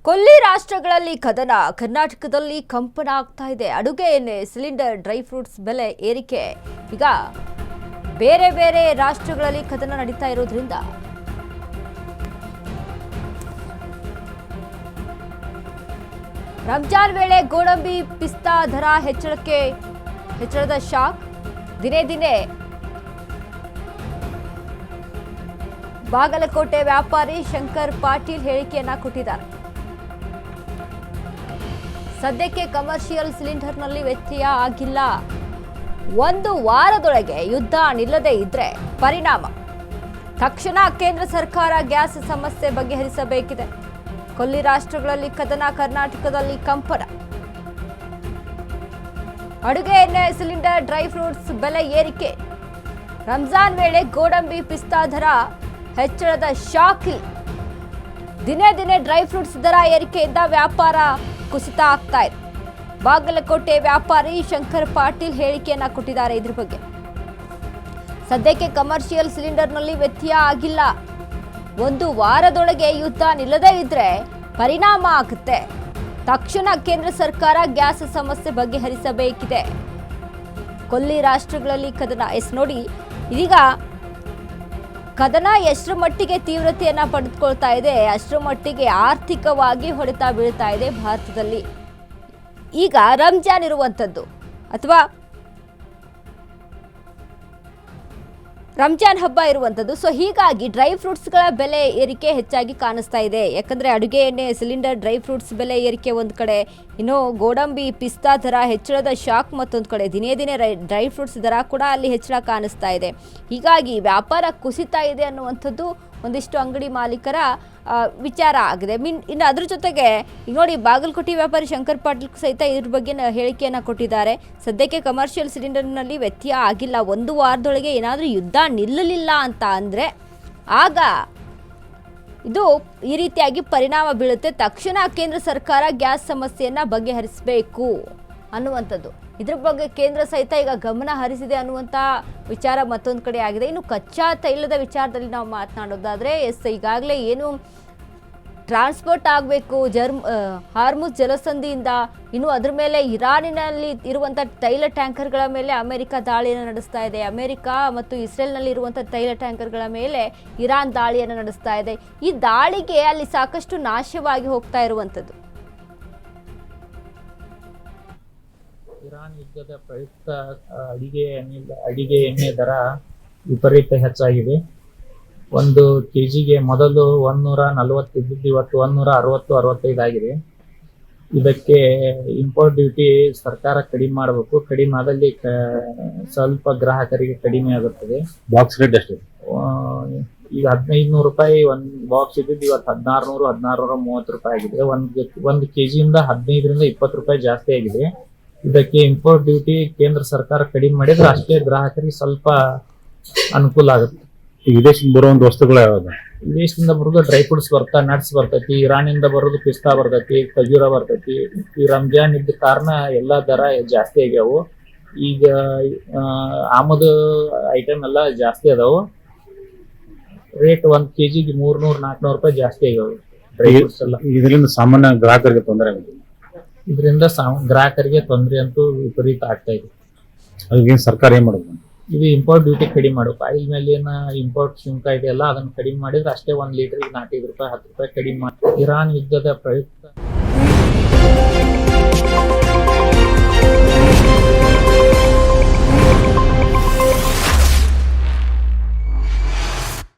ಕೊಲ್ಲಿ ರಾಷ್ಟ್ರಗಳಲ್ಲಿ ಕದನ, ಕರ್ನಾಟಕದಲ್ಲಿ ಕಂಪನ ಆಗ್ತಾ ಇದೆ. ಅಡುಗೆ ಎಣ್ಣೆ, ಸಿಲಿಂಡರ್, ಡ್ರೈ ಫ್ರೂಟ್ಸ್ ಬೆಲೆ ಏರಿಕೆ. ಈಗ ಬೇರೆ ಬೇರೆ ರಾಷ್ಟ್ರಗಳಲ್ಲಿ ಕದನ ನಡೀತಾ ಇರೋದ್ರಿಂದ ರಂಜಾನ್ ವೇಳೆ ಗೋಡಂಬಿ, ಪಿಸ್ತಾ ದರ ಹೆಚ್ಚಳದ ಶಾಕ್. ದಿನೇ ದಿನೇ ಬಾಗಲಕೋಟೆ ವ್ಯಾಪಾರಿ ಶಂಕರ್ ಪಾಟೀಲ್ ಹೇಳಿಕೆಯನ್ನ ಕೊಟ್ಟಿದ್ದಾರೆ. ಸದ್ಯಕ್ಕೆ ಕಮರ್ಷಿಯಲ್ ಸಿಲಿಂಡರ್ನಲ್ಲಿ ವ್ಯತ್ಯಯ ಆಗಿಲ್ಲ. ಒಂದು ವಾರದೊಳಗೆ ಯುದ್ಧ ನಿಲ್ಲದೇ ಇದ್ರೆ ಪರಿಣಾಮ. ತಕ್ಷಣ ಕೇಂದ್ರ ಸರ್ಕಾರ ಗ್ಯಾಸ್ ಸಮಸ್ಯೆ ಬಗೆಹರಿಸಬೇಕಿದೆ. ಕೊಲ್ಲಿ ರಾಷ್ಟ್ರಗಳಲ್ಲಿ ಕದನ, ಕರ್ನಾಟಕದಲ್ಲಿ ಕಂಪನ. ಅಡುಗೆ ಎಣ್ಣೆ, ಸಿಲಿಂಡರ್, ಡ್ರೈ ಫ್ರೂಟ್ಸ್ ಬೆಲೆ ಏರಿಕೆ. ರಂಜಾನ್ ವೇಳೆ ಗೋಡಂಬಿ, ಪಿಸ್ತಾ ದರ ಹೆಚ್ಚಳದ ಶಾಕ್. ದಿನೇ ದಿನೇ ಡ್ರೈ ಫ್ರೂಟ್ಸ್ ದರ ಏರಿಕೆಯಿಂದ ವ್ಯಾಪಾರ ಕುಸಿತ ಆಗ್ತಾ ಇದೆ. ಬಾಗಲಕೋಟೆ ವ್ಯಾಪಾರಿ ಶಂಕರ್ ಪಾಟೀಲ್ ಹೇಳಿಕೆಯನ್ನ ಕೊಟ್ಟಿದ್ದಾರೆ. ಇದ್ರ ಬಗ್ಗೆ ಸದ್ಯಕ್ಕೆ ಕಮರ್ಷಿಯಲ್ ಸಿಲಿಂಡರ್ನಲ್ಲಿ ವ್ಯತ್ಯಯ ಆಗಿಲ್ಲ. ಒಂದು ವಾರದೊಳಗೆ ಯುದ್ಧ ನಿಲ್ಲದೇ ಇದ್ರೆ ಪರಿಣಾಮ ಆಗುತ್ತೆ. ತಕ್ಷಣ ಕೇಂದ್ರ ಸರ್ಕಾರ ಗ್ಯಾಸ್ ಸಮಸ್ಯೆ ಬಗೆಹರಿಸಬೇಕಿದೆ. ಕೊಲ್ಲಿ ರಾಷ್ಟ್ರಗಳಲ್ಲಿ ಕದನ. ನೋಡಿ, ಇದೀಗ ಕದನ ಎಷ್ಟರ ಮಟ್ಟಿಗೆ ತೀವ್ರತೆಯನ್ನ ಪಡೆದುಕೊಳ್ತಾ ಇದೆ, ಅಷ್ಟರ ಮಟ್ಟಿಗೆ ಆರ್ಥಿಕವಾಗಿ ಹೊಡೆತ ಬೀಳ್ತಾ ಇದೆ ಭಾರತದಲ್ಲಿ. ಈಗ ರಂಜಾನ್ ಇರುವಂಥದ್ದು ಅಥವಾ ರಂಜಾನ್ ಹಬ್ಬ ಇರುವಂಥದ್ದು. ಸೊ ಹೀಗಾಗಿ ಡ್ರೈ ಫ್ರೂಟ್ಸ್ಗಳ ಬೆಲೆ ಏರಿಕೆ ಹೆಚ್ಚಾಗಿ ಕಾಣಿಸ್ತಾ ಇದೆ. ಯಾಕಂದರೆ ಅಡುಗೆ ಎಣ್ಣೆ, ಸಿಲಿಂಡರ್, ಡ್ರೈ ಫ್ರೂಟ್ಸ್ ಬೆಲೆ ಏರಿಕೆ ಒಂದು ಕಡೆ, ಇನ್ನು ಗೋಡಂಬಿ, ಪಿಸ್ತಾ ದರ ಹೆಚ್ಚಳದ ಶಾಕ್ ಮತ್ತೊಂದು ಕಡೆ. ದಿನೇ ದಿನೇ ಡ್ರೈ ಫ್ರೂಟ್ಸ್ ದರ ಕೂಡ ಅಲ್ಲಿ ಹೆಚ್ಚಳ ಕಾಣಿಸ್ತಾ ಇದೆ. ಹೀಗಾಗಿ ವ್ಯಾಪಾರ ಕುಸಿತಾ ಇದೆ ಅನ್ನುವಂಥದ್ದು ಒಂದಿಷ್ಟು ಅಂಗಡಿ ಮಾಲೀಕರ ವಿಚಾರ ಆಗಿದೆ. ಇನ್ನು ಅದ್ರ ಜೊತೆಗೆ ಈಗ ನೋಡಿ, ಬಾಗಲಕೋಟೆ ವ್ಯಾಪಾರಿ ಶಂಕರ್ ಪಾಟೀಲ್ ಸಹಿತ ಇದ್ರ ಬಗ್ಗೆ ಹೇಳಿಕೆಯನ್ನು ಕೊಟ್ಟಿದ್ದಾರೆ. ಸದ್ಯಕ್ಕೆ ಕಮರ್ಷಿಯಲ್ ಸಿಲಿಂಡರ್ನಲ್ಲಿ ವ್ಯತ್ಯಯ ಆಗಿಲ್ಲ. ಒಂದು ವಾರದೊಳಗೆ ಏನಾದರೂ ಯುದ್ಧ ನಿಲ್ಲಲಿಲ್ಲ ಅಂತ ಅಂದರೆ ಆಗ ಇದು ಈ ರೀತಿಯಾಗಿ ಪರಿಣಾಮ ಬೀಳುತ್ತೆ. ತಕ್ಷಣ ಕೇಂದ್ರ ಸರ್ಕಾರ ಗ್ಯಾಸ್ ಸಮಸ್ಯೆಯನ್ನು ಬಗೆಹರಿಸಬೇಕು ಅನ್ನುವಂಥದ್ದು. ಇದ್ರ ಬಗ್ಗೆ ಕೇಂದ್ರ ಸಹಿತ ಈಗ ಗಮನ ಹರಿಸಿದೆ ಅನ್ನುವಂಥ ವಿಚಾರ ಮತ್ತೊಂದು ಕಡೆ ಆಗಿದೆ. ಇನ್ನು ಕಚ್ಚಾ ತೈಲದ ವಿಚಾರದಲ್ಲಿ ನಾವು ಮಾತನಾಡೋದಾದರೆ, ಈಗಾಗಲೇ ಏನು ಟ್ರಾನ್ಸ್ಪೋರ್ಟ್ ಆಗಬೇಕು ಹಾರ್ಮುಜ್ ಜಲಸಂಧಿಯಿಂದ, ಇನ್ನು ಅದ್ರ ಮೇಲೆ ಇರಾನಿನಲ್ಲಿ ಇರುವಂಥ ತೈಲ ಟ್ಯಾಂಕರ್ಗಳ ಮೇಲೆ ಅಮೆರಿಕ ದಾಳಿಯನ್ನು ನಡೆಸ್ತಾ ಇದೆ. ಅಮೆರಿಕ ಮತ್ತು ಇಸ್ರೇಲ್ನಲ್ಲಿ ಇರುವಂಥ ತೈಲ ಟ್ಯಾಂಕರ್ಗಳ ಮೇಲೆ ಇರಾನ್ ದಾಳಿಯನ್ನು ನಡೆಸ್ತಾ ಇದೆ. ಈ ದಾಳಿಗೆ ಅಲ್ಲಿ ಸಾಕಷ್ಟು ನಾಶವಾಗಿ ಹೋಗ್ತಾ ಇರುವಂಥದ್ದು. ಇರಾನ್ ಯುದ್ಧದ ಪ್ರಯುಕ್ತ ಅಡಿಗೆ ಎಣ್ಣೆ ದರ ವಿಪರೀತ ಹೆಚ್ಚಾಗಿದೆ. ಒಂದು ಕೆಜಿಗೆ ಮೊದಲು 140 ಇದ್ದಿದ್ದು ಇವತ್ತು 160-65 ಆಗಿದೆ. ಇದಕ್ಕೆ ಇಂಪೋರ್ಟ್ ಡ್ಯೂಟಿ ಸರ್ಕಾರ ಕಡಿಮೆ ಮಾಡಬೇಕು. ಕಡಿಮೆ ಆದಲ್ಲಿ ಸ್ವಲ್ಪ ಗ್ರಾಹಕರಿಗೆ ಕಡಿಮೆ ಆಗುತ್ತದೆ. ಬಾಕ್ಸ್ ರೇಟ್ ಎಷ್ಟು? ಈಗ 1500 ರೂಪಾಯಿ ಒಂದು ಬಾಕ್ಸ್ ಇದ್ದಿದ್ದು ಇವತ್ತು 1630 ರೂಪಾಯಿ ಆಗಿದೆ. ಒಂದು ಕೆಜಿಯಿಂದ 15-20 ರೂಪಾಯಿ ಜಾಸ್ತಿ ಆಗಿದೆ. ಇದಕ್ಕೆ ಇಂಪೋರ್ಟ್ ಡ್ಯೂಟಿ ಕೇಂದ್ರ ಸರ್ಕಾರ ಕಡಿಮೆ ಮಾಡಿದ್ರೆ ಅಷ್ಟೇ ಗ್ರಾಹಕರಿಗೆ ಸ್ವಲ್ಪ ಅನುಕೂಲ ಆಗುತ್ತೆ. ವಿದೇಶದಿಂದ ಬರೋ ಒಂದು ವಸ್ತುಗಳು ಯಾವ್ದು? ವಿದೇಶದಿಂದ ಬರೋದು ಡ್ರೈ ಫ್ರೂಟ್ಸ್ ಬರ್ತಾ, ನಟ್ಸ್ ಬರ್ತೈತಿ. ಇರಾನಿಂದ ಬರೋದು ಪಿಸ್ತಾ ಬರ್ತೈತಿ, ಖಜೂರ ಬರ್ತೈತಿ. ಈ ರಂಜಾನ್ ಇದ್ದ ಕಾರಣ ಎಲ್ಲಾ ದರ ಜಾಸ್ತಿ ಆಗ್ಯಾವು. ಈಗ ಆಮದು ಐಟಮ್ ಎಲ್ಲ ಜಾಸ್ತಿ ಅದಾವು. ರೇಟ್ 1 ಕೆಜಿಗೆ 300-400 ರೂಪಾಯಿ ಜಾಸ್ತಿ ಆಗ್ಯಾವು ಡ್ರೈ ಫ್ರೂಟ್ಸ್ ಎಲ್ಲ. ಇದರಿಂದ ಸಾಮಾನ್ಯ ಗ್ರಾಹಕರಿಗೆ ತೊಂದರೆ ಆಗುತ್ತೆ. ಇದರಿಂದ ಗ್ರಾಹಕರಿಗೆ ತೊಂದರೆ ಅಂತೂ ವಿಪರೀತ ಆಗ್ತಾ ಇದೆ. ಅದಕ್ಕೆ ಸರ್ಕಾರ ಏನ್ ಮಾಡಬೇಕು? ಇದು ಇಂಪೋರ್ಟ್ ಡ್ಯೂಟಿ ಕಡಿಮೆ ಮಾಡಬೇಕು. ಆಯಿಲ್ ಮೇಲೆ ಏನ ಇಂಪೋರ್ಟ್ ಸುಂಕ ಇದೆಯಲ್ಲ, ಅದನ್ನ ಕಡಿಮೆ ಮಾಡಿದ್ರೆ ಅಷ್ಟೇ 1 ಲೀಟರ್ಗೆ 4 ರೂಪಾಯಿ 10 ರೂಪಾಯಿ ಕಡಿಮೆ ಮಾಡಿ. ಇರಾನ್ ಯುದ್ಧದ ಪ್ರಯುಕ್ತ